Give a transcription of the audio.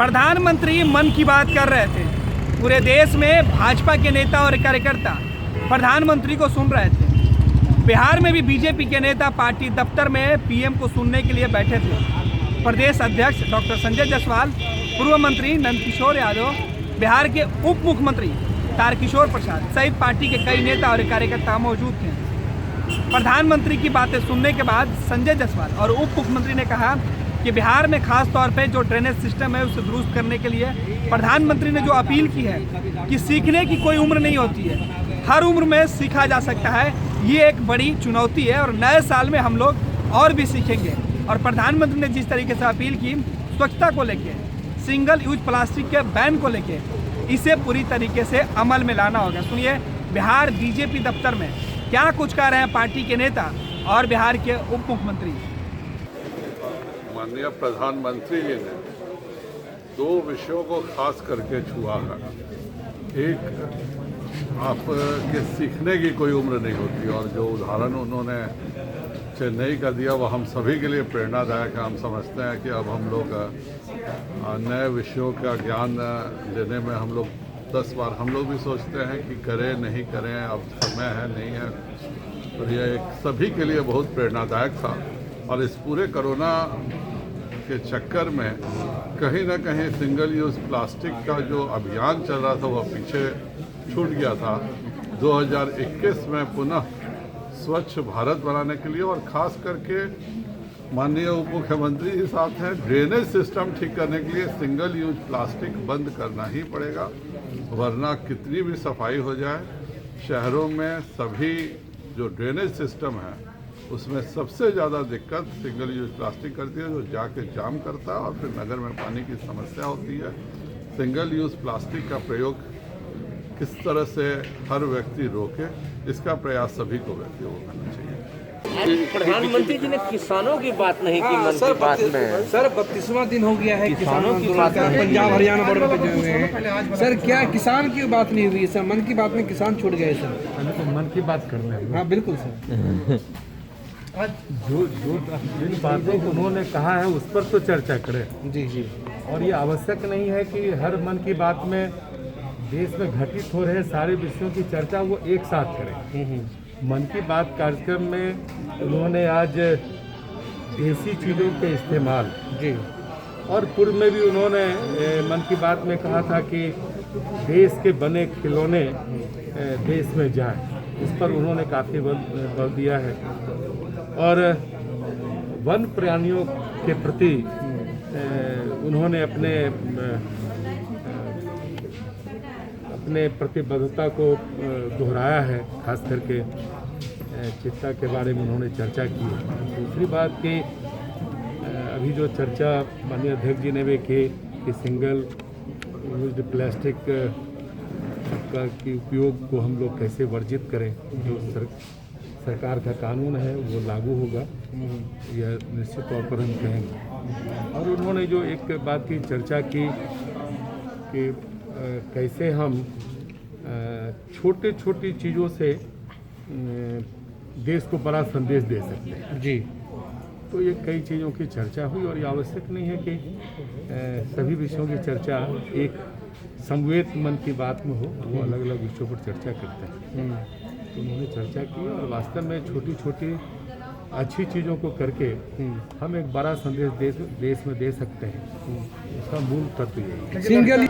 प्रधानमंत्री मन की बात कर रहे थे। पूरे देश में भाजपा के नेता और कार्यकर्ता प्रधानमंत्री को सुन रहे थे। बिहार में भी बीजेपी के नेता पार्टी दफ्तर में पीएम को सुनने के लिए बैठे थे। प्रदेश अध्यक्ष डॉक्टर संजय जायसवाल, पूर्व मंत्री नंदकिशोर यादव, बिहार के उप मुख्यमंत्री तारकिशोर प्रसाद सहित पार्टी के कई नेता और कार्यकर्ता मौजूद थे। प्रधानमंत्री की बातें सुनने के बाद संजय जायसवाल और उप मुख्यमंत्री ने कहा कि बिहार में खास तौर पे जो ड्रेनेज सिस्टम है उसे दुरुस्त करने के लिए प्रधानमंत्री ने जो अपील की है कि सीखने की कोई उम्र नहीं होती है, हर उम्र में सीखा जा सकता है। ये एक बड़ी चुनौती है और नए साल में हम लोग और भी सीखेंगे। और प्रधानमंत्री ने जिस तरीके से अपील की स्वच्छता को लेके, सिंगल यूज प्लास्टिक के बैन को लेके, इसे पूरी तरीके से अमल में लाना होगा। सुनिए बिहार बीजेपी दफ्तर में क्या कुछ कह रहे हैं पार्टी के नेता और बिहार के उप मुख्यमंत्री। माननीय प्रधानमंत्री जी ने दो विषयों को खास करके छुआ है। एक, आपके सीखने की कोई उम्र नहीं होती और जो उदाहरण उन्होंने चेन्नई का दिया वो हम सभी के लिए प्रेरणादायक है। हम समझते हैं कि अब हम लोग नए विषयों का ज्ञान लेने में हम लोग 10 बार हम लोग भी सोचते हैं कि करें नहीं करें, अब समय है नहीं है। तो ये एक सभी के लिए बहुत प्रेरणादायक था। और इस पूरे कोरोना के चक्कर में कहीं ना कहीं सिंगल यूज़ प्लास्टिक का जो अभियान चल रहा था वह पीछे छूट गया था। 2021 में पुनः स्वच्छ भारत बनाने के लिए और ख़ास करके माननीय उप मुख्यमंत्री जी साथ हैं, ड्रेनेज सिस्टम ठीक करने के लिए सिंगल यूज प्लास्टिक बंद करना ही पड़ेगा, वरना कितनी भी सफाई हो जाए शहरों में सभी जो ड्रेनेज सिस्टम है उसमें सबसे ज़्यादा दिक्कत सिंगल यूज प्लास्टिक करती है, जो जाके जाम करता है और फिर नगर में पानी की समस्या होती है। सिंगल यूज प्लास्टिक का प्रयोग किस तरह से हर व्यक्ति रोके, इसका प्रयास सभी को व्यक्ति को करना चाहिए। प्रधानमंत्री जी ने किसानों की बात नहीं की मन की बात में। सर 32वां दिन हो गया है किसानों की बात का, पंजाब हरियाणा बॉर्डर पे जो हुए हैं सर, क्या किसान की बात नहीं हुई सर? मन की बात में किसान छूट गए सर। तो मन की बात कर रहे हैं। हाँ बिल्कुल सर। आज जो जिन बातों को उन्होंने कहा है उस पर तो चर्चा करें। जी जी। और ये आवश्यक नहीं है कि हर मन की बात में देश में घटित हो रहे सारे विषयों की चर्चा वो एक साथ करें। मन की बात कार्यक्रम में उन्होंने आज देसी चीज़ों के इस्तेमाल जी और पूर्व में भी उन्होंने मन की बात में कहा था कि देश के बने खिलौने देश में जाए, इस पर उन्होंने काफ़ी बल दिया है। और वन प्राणियों के प्रति उन्होंने अपने प्रतिबद्धता को दोहराया है। खास करके चित्ता के बारे में उन्होंने चर्चा की है। दूसरी बात कि अभी जो चर्चा माननीय अध्यक्ष जी ने भी की कि सिंगल यूज्ड प्लास्टिक का की उपयोग को हम लोग कैसे वर्जित करें, जो सरकार का कानून है वो लागू होगा, यह निश्चित तौर पर हम कहेंगे। और उन्होंने जो एक बात की चर्चा की कि कैसे हम छोटे छोटी चीज़ों से देश को बड़ा संदेश दे सकते हैं। जी। तो ये कई चीज़ों की चर्चा हुई और ये आवश्यक नहीं है कि सभी विषयों की चर्चा एक समवेत मन की बात में हो, वो अलग अलग विषयों पर चर्चा करते हैं। तो उन्होंने चर्चा की और वास्तव में छोटी छोटी अच्छी चीज़ों को करके हम एक बड़ा संदेश देश में दे सकते हैं। उसका मूल तत्व यही है। सिंगल